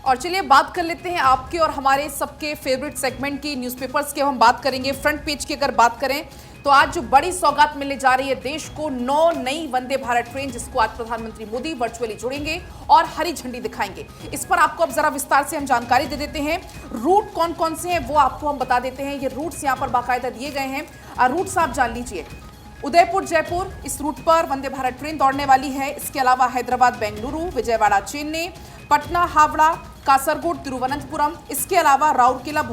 और चलिए बात कर लेते हैं आपके और हमारे सबके फेवरेट सेगमेंट की, न्यूज़पेपर्स के हम बात करेंगे। फ्रंट पेज की अगर बात करें तो आज जो बड़ी सौगात मिलने जा रही है देश को, 9 नई वंदे भारत ट्रेन, जिसको आज प्रधानमंत्री मोदी वर्चुअली जुड़ेंगे और हरी झंडी दिखाएंगे। इस पर आपको अब जरा विस्तार से हम जानकारी दे देते हैं। रूट कौन कौन से हैं वो आपको हम बता देते हैं। ये रूट्स यहाँ पर बाकायदा दिए गए हैं, रूट्स आप जान लीजिए। उदयपुर जयपुर, इस रूट पर वंदे भारत ट्रेन दौड़ने वाली है। इसके अलावा हैदराबाद बेंगलुरु, विजयवाड़ा चेन्नई, पटना हावड़ा, कासरगोड तिरुवनंतपुरम, इसके अलावा राउरकेला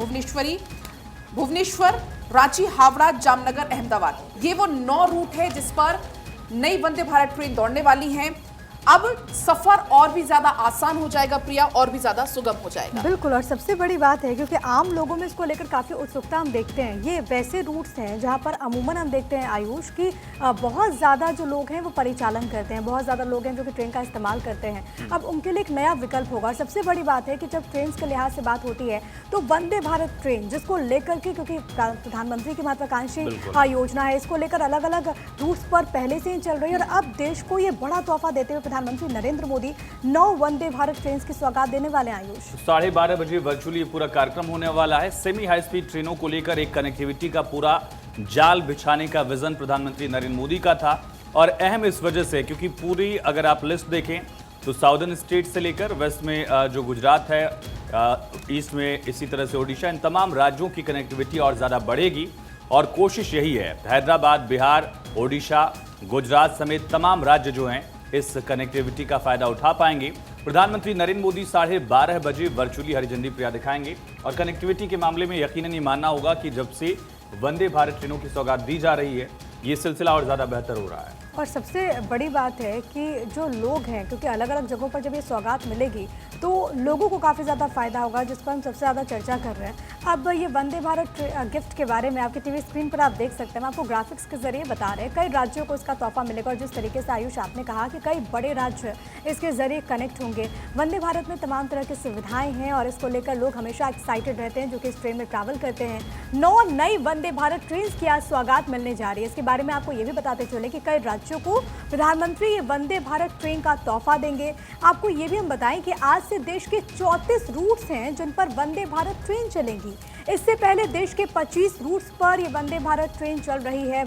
भुवनेश्वर, रांची हावड़ा, जामनगर अहमदाबाद। ये वो 9 रूट है जिस पर नई वंदे भारत ट्रेन दौड़ने वाली है। अब सफर और भी ज्यादा आसान हो जाएगा प्रिया, और भी ज्यादा सुगम हो जाएगा। बिल्कुल, और सबसे बड़ी बात है क्योंकि आम लोगों में इसको लेकर काफ़ी उत्सुकता हम देखते हैं। ये वैसे रूट्स हैं जहां पर अमूमन हम देखते हैं आयुष की बहुत ज़्यादा जो लोग हैं वो परिचालन करते हैं, बहुत ज़्यादा लोग हैं जो कि ट्रेन का इस्तेमाल करते हैं। अब उनके लिए एक नया विकल्प होगा। और सबसे बड़ी बात है कि जब ट्रेन के लिहाज से बात होती है तो वंदे भारत ट्रेन जिसको लेकर के, क्योंकि प्रधानमंत्री की महत्वाकांक्षी योजना है, इसको लेकर अलग अलग रूट्स पर पहले से ही चल रही है। और अब देश को ये बड़ा तोहफा देते हुए प्रधानमंत्री नरेंद्र मोदी 9 वंदे भारत ट्रेन की सौगात देने वाले हैं। आयुष 12:30 बजे वर्चुअली पूरा कार्यक्रम होने वाला है। सेमी हाई स्पीड ट्रेनों को लेकर एक कनेक्टिविटी का पूरा जाल बिछाने का विजन प्रधानमंत्री नरेंद्र मोदी का था, और अहम इस वजह से क्योंकि पूरी अगर आप लिस्ट देखें तो साउदर्न स्टेट से लेकर वेस्ट में जो गुजरात है, ईस्ट में इसी तरह से ओडिशा, इन तमाम राज्यों की कनेक्टिविटी और ज़्यादा बढ़ेगी। और कोशिश यही है, हैदराबाद, बिहार, ओडिशा, गुजरात समेत तमाम राज्य जो हैं इस कनेक्टिविटी का फायदा उठा पाएंगे। प्रधानमंत्री नरेंद्र मोदी 12:30 बजे वर्चुअली हरी झंडी प्रिया दिखाएंगे। और कनेक्टिविटी के मामले में यकीनन ये मानना होगा कि जब से वंदे भारत ट्रेनों की सौगात दी जा रही है, ये सिलसिला और ज़्यादा बेहतर हो रहा है। और सबसे बड़ी बात है कि जो लोग हैं, क्योंकि अलग अलग जगहों पर जब ये सौगात मिलेगी तो लोगों को काफ़ी ज़्यादा फ़ायदा होगा, जिस पर हम सबसे ज़्यादा चर्चा कर रहे हैं। अब ये वंदे भारत गिफ्ट के बारे में आपकी टीवी स्क्रीन पर आप देख सकते हैं, हम आपको ग्राफिक्स के जरिए बता रहे हैं। कई राज्यों को इसका तोहफा मिलेगा, और जिस तरीके से आयुष आपने कहा कि कई बड़े राज्य इसके जरिए कनेक्ट होंगे। वंदे भारत में तमाम तरह की सुविधाएँ हैं और इसको लेकर लोग हमेशा एक्साइटेड रहते हैं जो कि इस ट्रेन में ट्रैवल करते हैं। 9 नई वंदे भारत ट्रेन की आज सौगात मिलने जा रही है। इसके बारे में आपको ये भी बताते चले कि कई राज्यों को प्रधानमंत्री ये वंदे भारत ट्रेन का तोहफा देंगे। आपको ये भी हम बताएं कि आज से देश के 34 रूट्स हैं जिन पर वंदे भारत ट्रेन चलेगी। इससे पहले देश के 25 रूट्स पर ये वंदे भारत ट्रेन चल रही है।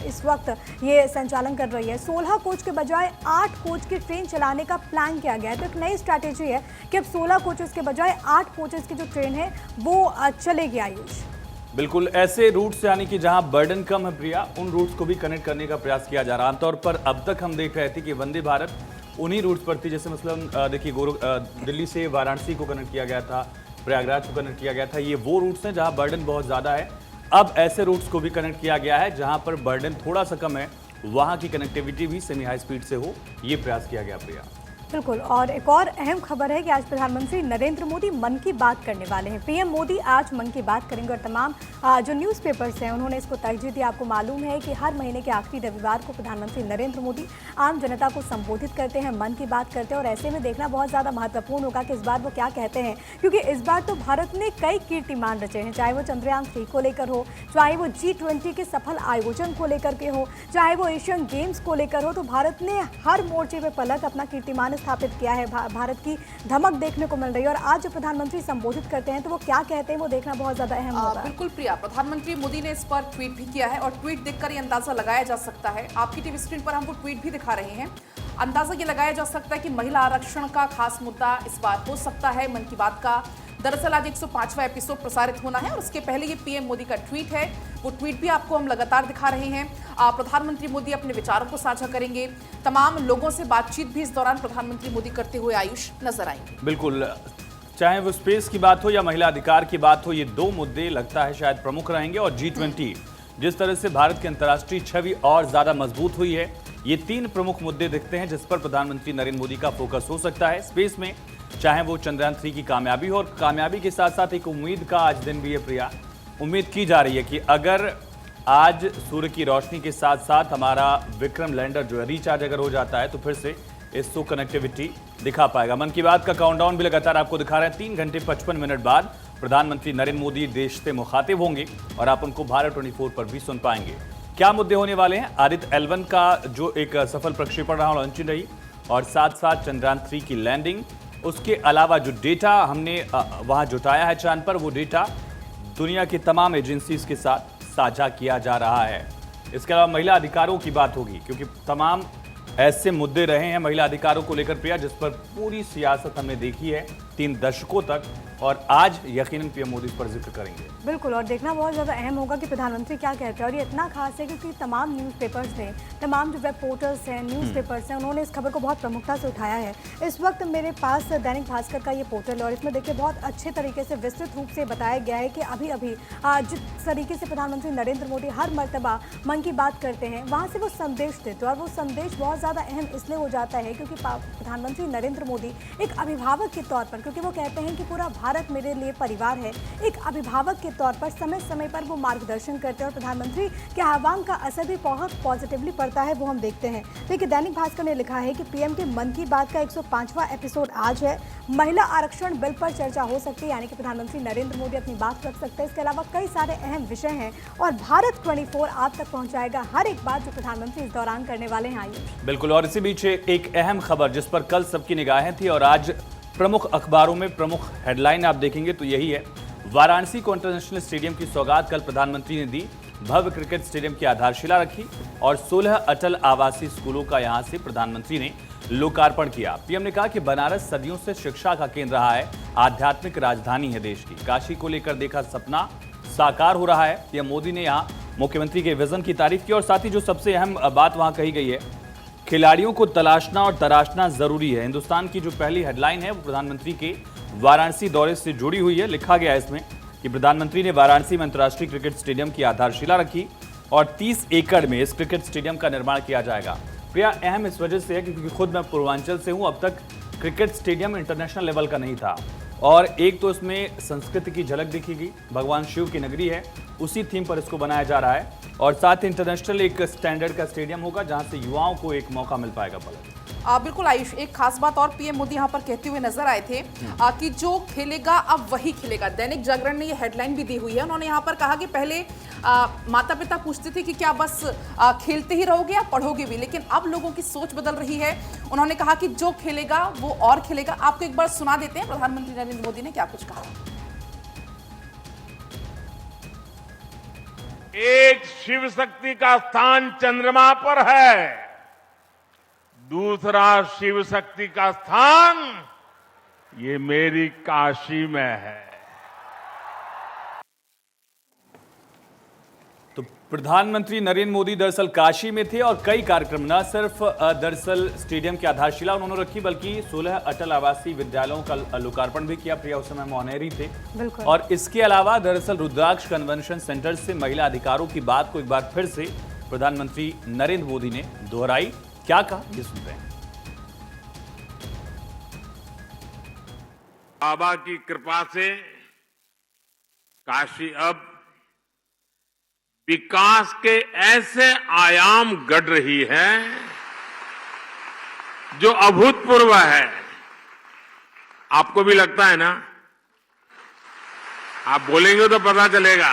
इस वक्त ये संचालन कर रही है। 16 कोच के बजाय 8 कोच की ट्रेन चलाने का प्लान किया गया है। तो एक नई स्ट्रैटेजी है कि अब 16 कोचेस के बजाय 8 कोचेस की जो ट्रेन है वो चलेगी। आयुष बिल्कुल, ऐसे रूट्स यानी कि जहां बर्डन कम है प्रिया, उन रूट्स को भी कनेक्ट करने का प्रयास किया जा रहा है। आमतौर पर अब तक हम देख रहे थे कि वंदे भारत उन्हीं रूट्स पर थी, जैसे मसलन देखिए दिल्ली से वाराणसी को कनेक्ट किया गया था, प्रयागराज को कनेक्ट किया गया था। ये वो रूट्स हैं जहां बर्डन बहुत ज़्यादा है। अब ऐसे रूट्स को भी कनेक्ट किया गया है जहां पर बर्डन थोड़ा सा कम है, वहां की कनेक्टिविटी भी सेमी हाई स्पीड से हो, ये प्रयास किया गया प्रिया। बिल्कुल, और एक और अहम खबर है कि आज प्रधानमंत्री नरेंद्र मोदी मन की बात करने वाले हैं। पीएम मोदी आज मन की बात करेंगे और तमाम जो न्यूज़पेपर्स हैं उन्होंने इसको तरजीह दी। आपको मालूम है कि हर महीने के आखिरी रविवार को प्रधानमंत्री नरेंद्र मोदी आम जनता को संबोधित करते हैं, मन की बात करते हैं। और ऐसे में देखना बहुत ज़्यादा महत्वपूर्ण होगा कि इस बार वो क्या कहते हैं, क्योंकि इस बार तो भारत ने कई कीर्तिमान रचे हैं, चाहे वो चंद्रयान 3 को लेकर हो, चाहे वो G20 के सफल आयोजन को लेकर के हो, चाहे वो एशियन गेम्स को लेकर हो। तो भारत ने हर मोर्चे पर पलट अपना कीर्तिमान स्थापित किया है। भारत की धमक देखने को मिल रही है। और आज जो प्रधानमंत्री संबोधित करते हैं तो वो क्या कहते हैं वो देखना बहुत ज्यादा अहम होगा। बिल्कुल प्रिया, प्रधानमंत्री मोदी ने इस पर ट्वीट भी किया है और ट्वीट देखकर ये अंदाजा लगाया जा सकता है, आपकी टीवी स्क्रीन पर हम वो ट्वीट भी दिखा रहे हैं, अंदाजा ये लगाया जा सकता है कि महिला आरक्षण का खास मुद्दा इस बार हो सकता है मन की बात का। दरअसल आज 105वां एपिसोड प्रसारित होना है और उसके पहले ये पीएम मोदी का ट्वीट है, वो ट्वीट भी आपको हम लगातार दिखा रहे हैं। प्रधानमंत्री मोदी अपने विचारों को साझा करेंगे, तमाम लोगों से बातचीत भी इस दौरान प्रधानमंत्री मोदी करते हुए आयुष नजर आएंगे। बिल्कुल, चाहे वो स्पेस की बात हो या महिला अधिकार की बात हो, ये 2 मुद्दे लगता है शायद प्रमुख रहेंगे। और G20 जिस तरह से भारत की अंतर्राष्ट्रीय छवि और ज्यादा मजबूत हुई है, ये 3 प्रमुख मुद्दे दिखते हैं जिस पर प्रधानमंत्री नरेंद्र मोदी का फोकस हो सकता है। स्पेस में चाहे वो चंद्रयान 3 की कामयाबी हो, और कामयाबी के साथ साथ एक उम्मीद का आज दिन भी है प्रिया। उम्मीद की जा रही है कि अगर आज सूर्य की रोशनी के साथ साथ हमारा विक्रम लैंडर जो है रिचार्ज अगर हो जाता है तो फिर से इसको कनेक्टिविटी दिखा पाएगा। मन की बात का काउंटडाउन भी लगातार आपको दिखा रहे हैं। 3 घंटे 55 मिनट बाद प्रधानमंत्री नरेंद्र मोदी देश से मुखातिब होंगे और आप उनको भारत 24 पर भी सुन पाएंगे। क्या मुद्दे होने वाले हैं? आदित्य L1 का जो एक सफल प्रक्षेपण रहा, लॉन्चिंग रही, और साथ साथ चंद्रयान 3 की लैंडिंग, उसके अलावा जो डेटा हमने वहां जुटाया है चांद पर, वो डेटा दुनिया की तमाम एजेंसीज के साथ साझा किया जा रहा है। इसके अलावा महिला अधिकारों की बात होगी, क्योंकि तमाम ऐसे मुद्दे रहे हैं महिला अधिकारों को लेकर प्रिया, जिस पर पूरी सियासत हमने देखी है 3 दशकों तक, और आज यकीनन पीएम मोदी इस पर जिक्र करेंगे। बिल्कुल, और देखना बहुत ज़्यादा अहम होगा कि प्रधानमंत्री क्या कहते हैं। और ये इतना खास है क्योंकि तमाम न्यूज़पेपर्स ने, तमाम जो वेब पोर्टल्स हैं, न्यूज़पेपर्स हैं, उन्होंने इस खबर को बहुत प्रमुखता से उठाया है। इस वक्त मेरे पास दैनिक भास्कर का ये पोर्टल है और इसमें देखिए बहुत अच्छे तरीके से विस्तृत रूप से बताया गया है कि अभी अभी जिस तरीके से प्रधानमंत्री नरेंद्र मोदी हर मर्तबा मन की बात करते हैं, वहाँ से वो संदेश देते हैं। और वो संदेश बहुत ज़्यादा अहम इसलिए हो जाता है क्योंकि प्रधानमंत्री नरेंद्र मोदी एक अभिभावक के तौर पर, क्योंकि वो कहते हैं कि पूरा भारत मेरे लिए परिवार है, एक अभिभावक के तौर पर समय समय पर वो मार्गदर्शन करते हैं और प्रधानमंत्री के आह्वान का असर भी बहुत पॉजिटिवली पड़ता है, वो हम देखते हैं। देखिए दैनिक भास्कर ने लिखा है कि पीएम के मन की बात का 105वां एपिसोड आज है। महिला आरक्षण बिल पर चर्चा हो सकती है, यानी कि प्रधानमंत्री नरेंद्र मोदी अपनी बात रख सकते हैं। इसके अलावा कई सारे अहम विषय हैं और भारत 24 आप तक पहुंचाएगा हर एक बात जो प्रधानमंत्री इस दौरान करने वाले हैं। आयुष, बिल्कुल, और इसी बीच एक अहम खबर जिस पर कल सबकी निगाहें थी और आज प्रमुख अखबारों में प्रमुख हेडलाइन आप देखेंगे तो यही है। वाराणसी को इंटरनेशनल स्टेडियम की सौगात कल प्रधानमंत्री ने दी। भव्य क्रिकेट स्टेडियम की आधारशिला रखी और 16 अटल आवासीय स्कूलों का यहां से प्रधानमंत्री ने लोकार्पण किया। पीएम ने कहा कि बनारस सदियों से शिक्षा का केंद्र रहा है, आध्यात्मिक राजधानी है देश की। काशी को लेकर देखा सपना साकार हो रहा है। पीएम मोदी ने यहां मुख्यमंत्री के विजन की तारीफ की और साथ ही जो सबसे अहम बात वहां कही गई है, खिलाड़ियों को तलाशना और तराशना जरूरी है। हिंदुस्तान की जो पहली हेडलाइन है वो प्रधानमंत्री के वाराणसी दौरे से जुड़ी हुई है। लिखा गया है इसमें कि प्रधानमंत्री ने वाराणसी में अंतर्राष्ट्रीय क्रिकेट स्टेडियम की आधारशिला रखी और 30 एकड़ में इस क्रिकेट स्टेडियम का निर्माण किया जाएगा। प्रिया, अहम इस वजह से है क्योंकि खुद मैं पूर्वांचल से हूं। अब तक क्रिकेट स्टेडियम इंटरनेशनल लेवल का नहीं था और एक तो इसमें संस्कृति की झलक दिखेगी, भगवान शिव की नगरी है, उसी थीम पर इसको बनाया जा रहा है और साथ ही इंटरनेशनल एक स्टैंडर्ड का स्टेडियम होगा जहां से युवाओं को एक मौका मिल पाएगा। बिल्कुल आयुष, एक खास बात और पीएम मोदी यहाँ पर कहते हुए नजर आए थे कि जो खेलेगा अब वही खेलेगा। दैनिक जागरण ने ये हेडलाइन भी दी हुई है। उन्होंने यहाँ पर कहा कि पहले माता पिता पूछते थे कि क्या बस खेलते ही रहोगे या पढ़ोगे भी, लेकिन अब लोगों की सोच बदल रही है। उन्होंने कहा कि जो खेलेगा वो और खेलेगा। आपको एक बार सुना देते हैं प्रधानमंत्री नरेंद्र मोदी ने क्या कुछ कहा। एक शिव शक्ति का स्थान चंद्रमा पर है, दूसरा शिव शक्ति का स्थान ये मेरी काशी में है। तो प्रधानमंत्री नरेंद्र मोदी दरअसल काशी में थे और कई कार्यक्रम न सिर्फ दरअसल स्टेडियम की आधारशिला उन्होंने रखी बल्कि 16 अटल आवासीय विद्यालयों का लोकार्पण भी किया। प्रिया, उस समय मौनेरी थे। और इसके अलावा दरअसल रुद्राक्ष कन्वेंशन सेंटर से महिला अधिकारों की बात को एक बार फिर से प्रधानमंत्री नरेंद्र मोदी ने दोहराई। क्या कहा, ये सुनते हैं। बाबा की कृपा से काशी अब विकास के ऐसे आयाम गढ़ रही है जो अभूतपूर्व है। आपको भी लगता है ना? आप बोलेंगे तो पता चलेगा।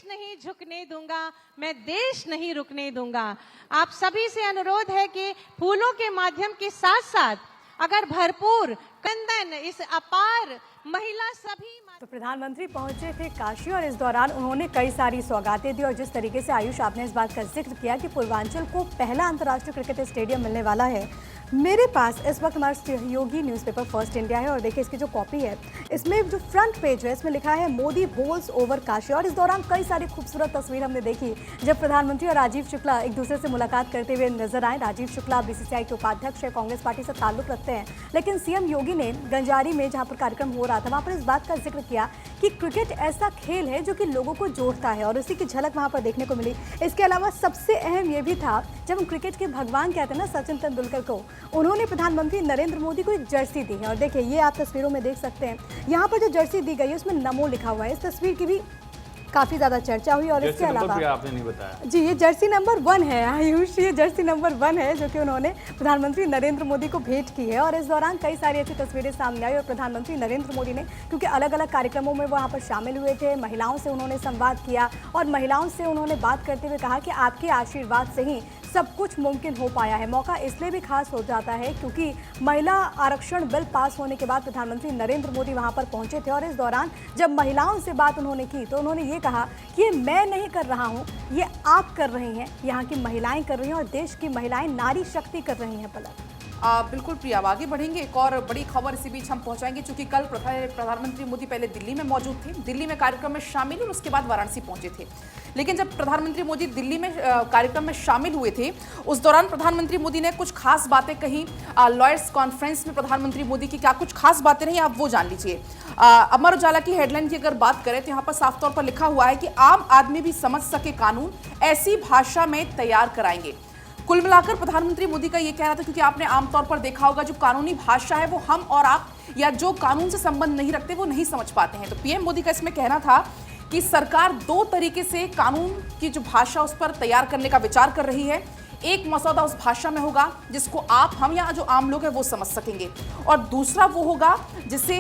नहीं झुकने दूंगा, मैं देश नहीं रुकने दूंगा। आप सभी से अनुरोध है कि फूलों के माध्यम के साथ साथ अगर भरपूर कंदन इस अपार महिला सभी। तो प्रधानमंत्री पहुंचे थे काशी और इस दौरान उन्होंने कई सारी सौगातें दी और जिस तरीके से आयुष आपने इस बात का जिक्र किया कि पूर्वांचल को पहला अंतर्राष्ट्रीय क्रिकेट स्टेडियम मिलने वाला है। मेरे पास इस वक्त हमारा सहयोगी न्यूज़पेपर फर्स्ट इंडिया है और देखिए इसकी जो कॉपी है, इसमें जो फ्रंट पेज है इसमें लिखा है मोदी बोल्स ओवर काशी। और इस दौरान कई सारी खूबसूरत तस्वीर हमने देखी जब प्रधानमंत्री और राजीव शुक्ला एक दूसरे से मुलाकात करते हुए नजर आए। राजीव शुक्ला बीसीसीआई के उपाध्यक्ष है, कांग्रेस पार्टी से ताल्लुक रखते हैं, लेकिन सीएम योगी ने गंजारी में जहां पर कार्यक्रम हो रहा था वहां पर इस बात का जिक्र किया कि क्रिकेट ऐसा खेल है जो कि लोगों को जोड़ता है और उसी की झलक वहां पर देखने को मिली। इसके अलावा सबसे अहम ये भी था जब हम क्रिकेट के भगवान कहते हैं ना सचिन तेंदुलकर को, उन्होंने प्रधानमंत्री नरेंद्र मोदी को एक जर्सी दी है और देखिए ये आप तस्वीरों में देख सकते हैं। यहाँ पर जो जर्सी दी गई है उसमें नमो लिखा हुआ है। इस तस्वीर की भी काफी ज्यादा चर्चा हुई और इसके अलावा आपने नहीं बताया जी, ये जर्सी नंबर 1 है आयुष, ये जर्सी नंबर 1 है जो कि उन्होंने प्रधानमंत्री नरेंद्र मोदी को भेंट की है। और इस दौरान कई सारी अच्छी तस्वीरें सामने आई और प्रधानमंत्री नरेंद्र मोदी ने, क्योंकि अलग अलग कार्यक्रमों में वहाँ पर शामिल हुए थे, महिलाओं से उन्होंने संवाद किया और महिलाओं से उन्होंने बात करते हुए कहा कि आपके आशीर्वाद से ही सब कुछ मुमकिन हो पाया है। मौका इसलिए भी खास हो जाता है क्योंकि महिला आरक्षण बिल पास होने के बाद प्रधानमंत्री नरेंद्र मोदी वहां पर पहुंचे थे और इस दौरान जब महिलाओं से बात उन्होंने की तो उन्होंने ये कहा कि ये मैं नहीं कर रहा हूं, ये आप कर रही हैं, यहाँ की महिलाएं कर रही हैं और देश की महिलाएं नारी शक्ति कर रही हैं। पलक बिल्कुल प्रिया, अब आगे बढ़ेंगे। एक और बड़ी खबर इसी बीच हम पहुंचाएंगे, क्योंकि कल प्रधानमंत्री मोदी पहले दिल्ली में मौजूद थे, दिल्ली में कार्यक्रम में शामिल और उसके बाद वाराणसी पहुंचे थे। लेकिन जब प्रधानमंत्री मोदी दिल्ली में कार्यक्रम में शामिल हुए थे, उस दौरान प्रधानमंत्री मोदी ने कुछ खास बातें कही। लॉयर्स कॉन्फ्रेंस में प्रधानमंत्री मोदी की क्या कुछ खास बातें रही, आप वो जान लीजिए। अमर उजाला की हेडलाइन की अगर बात करें तो यहाँ पर साफ तौर पर लिखा हुआ है कि आम आदमी भी समझ सके कानून, ऐसी भाषा में तैयार कराएंगे। कुल मिलाकर प्रधानमंत्री मोदी का यह कहना था, क्योंकि आपने आमतौर पर देखा होगा जो कानूनी भाषा है वो हम और आप या जो कानून से संबंध नहीं रखते वो नहीं समझ पाते हैं। तो पीएम मोदी का इसमें कहना था कि सरकार दो तरीके से कानून की जो भाषा उस पर तैयार करने का विचार कर रही है। एक मसौदा उस भाषा में होगा जिसको आप, हम या जो आम लोग हैं वो समझ सकेंगे, और दूसरा वो होगा जिसे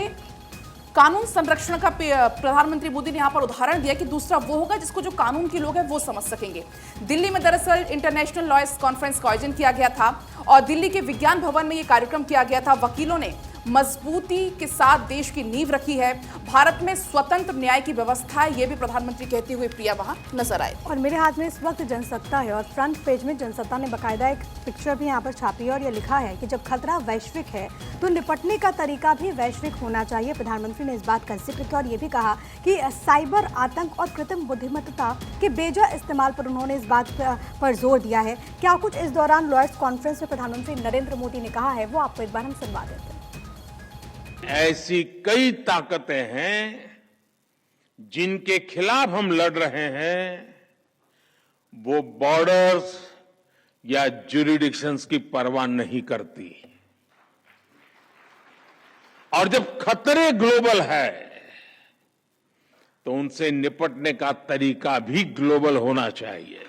कानून संरक्षण का प्रधानमंत्री मोदी ने यहां पर उदाहरण दिया कि दूसरा वो होगा जिसको जो कानून के लोग हैं वो समझ सकेंगे। दिल्ली में दरअसल इंटरनेशनल लॉयर्स कॉन्फ्रेंस का आयोजन किया गया था और दिल्ली के विज्ञान भवन में ये कार्यक्रम किया गया था। वकीलों ने मजबूती के साथ देश की नींव रखी है, भारत में स्वतंत्र न्याय की व्यवस्था है, ये भी प्रधानमंत्री कहते हुए प्रिया वहां नजर आए। और मेरे हाथ में इस वक्त जनसत्ता है और फ्रंट पेज में जनसत्ता ने बाकायदा एक पिक्चर भी यहाँ पर छापी है और ये लिखा है कि जब खतरा वैश्विक है तो निपटने का तरीका भी वैश्विक होना चाहिए। प्रधानमंत्री ने इस बात का जिक्र किया और ये भी कहा कि साइबर आतंक और कृत्रिम बुद्धिमत्ता के बेजा इस्तेमाल पर उन्होंने इस बात पर जोर दिया है। क्या कुछ इस दौरान लॉयर्स कॉन्फ्रेंस में प्रधानमंत्री नरेंद्र मोदी ने कहा है वो आपको एक बार हम सुनवा देते हैं। ऐसी कई ताकतें हैं जिनके खिलाफ हम लड़ रहे हैं, वो बॉर्डर्स या ज्यूरिडिक्शंस की परवाह नहीं करती। और जब खतरे ग्लोबल है तो उनसे निपटने का तरीका भी ग्लोबल होना चाहिए।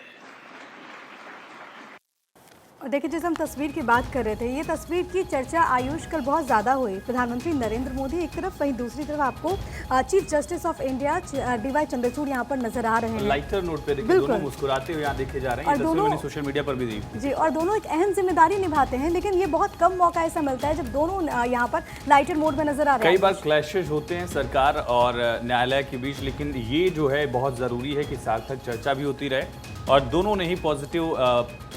और देखिए, जिस हम तस्वीर की बात कर रहे थे, ये तस्वीर की चर्चा आयुष कल बहुत ज़्यादा हुई। प्रधानमंत्री नरेंद्र मोदी एक तरफ, वहीं दूसरी तरफ आपको chief justice of India DY Chandrachud यहाँ पर नजर आ रहे हैं। लाइटर नोट पे देखिए, दोनों मुस्कुराते हुए यहाँ देखे जा रहे हैं। और दोनों मैंने सोशल मीडिया पर भी देखी जी, और दोनों एक अहम जिम्मेदारी निभाते हैं, लेकिन ये बहुत कम मौका ऐसा मिलता है जब दोनों यहाँ पर लाइटर मोड में नजर आ रहे हैं। कई बार क्लैशेज होते हैं सरकार और न्यायालय के बीच, लेकिन ये जो है बहुत जरूरी है कि सार्थक चर्चा भी होती रहे और दोनों ने ही पॉजिटिव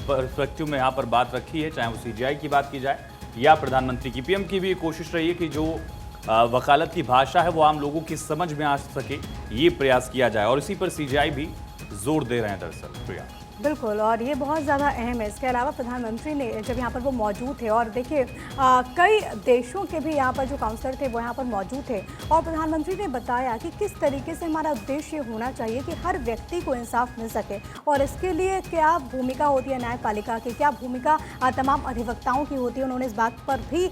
पर्सपेक्टिव में यहाँ पर बात रखी है, चाहे वो सीजीआई की बात की जाए या प्रधानमंत्री की। पीएम की भी कोशिश रही है कि जो वकालत की भाषा है वो आम लोगों की समझ में आ सके, ये प्रयास किया जाए और इसी पर सीजीआई भी जोर दे रहे हैं दरअसल। प्रिया बिल्कुल, और ये बहुत ज़्यादा अहम है। इसके अलावा प्रधानमंत्री ने जब यहाँ पर वो मौजूद थे और देखिए कई देशों के भी यहाँ पर जो काउंसलर थे वो यहाँ पर मौजूद थे और प्रधानमंत्री ने बताया कि किस तरीके से हमारा उद्देश्य होना चाहिए कि हर व्यक्ति को इंसाफ मिल सके और इसके लिए क्या भूमिका होती है न्यायपालिका की, क्या भूमिका तमाम अधिवक्ताओं की होती है। उन्होंने इस बात पर भी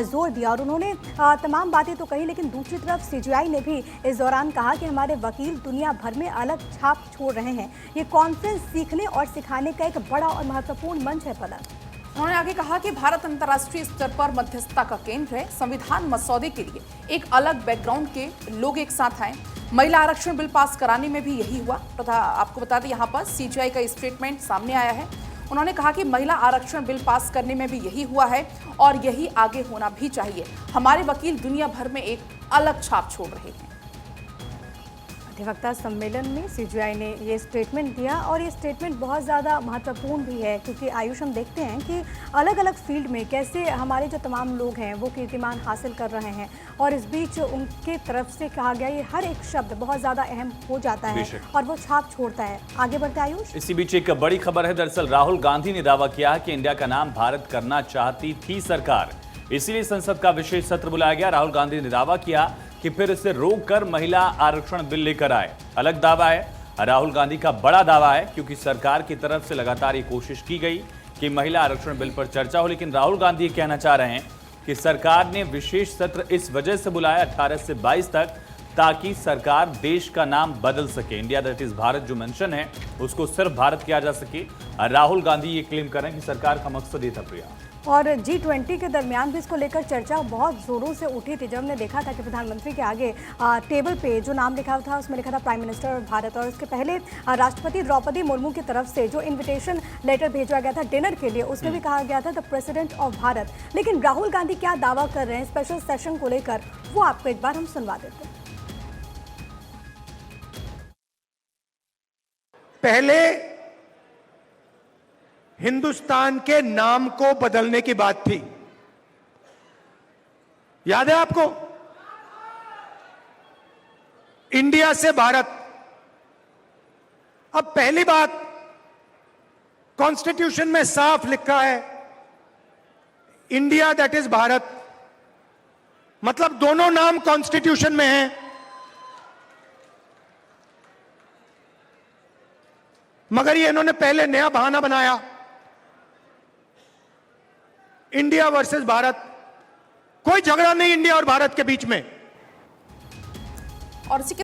जोर दिया और उन्होंने तमाम बातें तो कही, लेकिन दूसरी तरफ सीजीआई ने भी इस दौरान कहा कि हमारे वकील दुनिया भर में अलग छाप छोड़ रहे हैं। ये कॉन्फ्रेंस सीखने और सिखाने का एक बड़ा और महत्वपूर्ण मंच है। पलक उन्होंने आगे कहा कि भारत अंतर्राष्ट्रीय स्तर पर मध्यस्थता का केंद्र है। संविधान मसौदे के लिए एक अलग बैकग्राउंड के लोग एक साथ आए। महिला आरक्षण बिल पास कराने में भी यही हुआ। आपको बता दें, यहाँ पर सीजीआई का स्टेटमेंट सामने आया है। उन्होंने कहा कि महिला आरक्षण बिल पास करने में भी यही हुआ है और यही आगे होना भी चाहिए। हमारे वकील दुनिया भर में एक अलग छाप छोड़ रहे हैं। अधिवक्ता सम्मेलन में सीजीआई ने ये स्टेटमेंट दिया और ये स्टेटमेंट बहुत ज़्यादा महत्वपूर्ण भी है, क्योंकि आयुष हम देखते हैं कि अलग अलग फील्ड में कैसे हमारे जो तमाम लोग हैं वो कीर्तिमान हासिल कर रहे हैं और इस बीच उनके तरफ से कहा गया ये हर एक शब्द बहुत ज़्यादा अहम हो जाता है और वो छाप छोड़ता है। आगे बढ़ते आयुष। इसी बीच एक बड़ी खबर है। दरअसल राहुल गांधी ने दावा किया कि इंडिया का नाम भारत करना चाहती थी सरकार, इसीलिए संसद का विशेष सत्र बुलाया गया। राहुल गांधी ने दावा किया कि फिर इसे रोककर महिला आरक्षण बिल लेकर आए। अलग दावा है, राहुल गांधी का बड़ा दावा है, क्योंकि सरकार की तरफ से लगातार ये कोशिश की गई कि महिला आरक्षण बिल पर चर्चा हो, लेकिन राहुल गांधी ये कहना चाह रहे हैं कि सरकार ने विशेष सत्र इस वजह से बुलाया 18 से 22 तक, ताकि सरकार देश का नाम बदल सके। इंडिया दैट इज भारत जो मेंशन है उसको सिर्फ भारत किया जा सके। राहुल गांधी ये क्लेम कर रहे हैं कि सरकार का मकसद ये था। प्रिया और G20 के दरमियान भी इसको लेकर चर्चा बहुत ज़ोरों से उठी थी। जब हमने देखा था कि प्रधानमंत्री के आगे टेबल पे जो नाम लिखा था उसमें लिखा था प्राइम मिनिस्टर ऑफ भारत, और उसके पहले राष्ट्रपति द्रौपदी मुर्मू की तरफ से जो इन्विटेशन लेटर भेजा गया था डिनर के लिए, उसमें भी कहा गया था द प्रेसिडेंट ऑफ भारत। लेकिन राहुल गांधी क्या दावा कर रहे हैं स्पेशल सेशन को लेकर, वो आपको एक बार हम सुनवा देते हैं। पहले हिंदुस्तान के नाम को बदलने की बात थी, याद है आपको? इंडिया से भारत। अब पहली बात, कॉन्स्टिट्यूशन में साफ लिखा है इंडिया दैट इज भारत, मतलब दोनों नाम कॉन्स्टिट्यूशन में हैं। मगर ये इन्होंने पहले नया बहाना बनाया, इंडिया वर्सेस भारत। कोई झगड़ा नहीं इंडिया और भारत के बीच में। और इसी के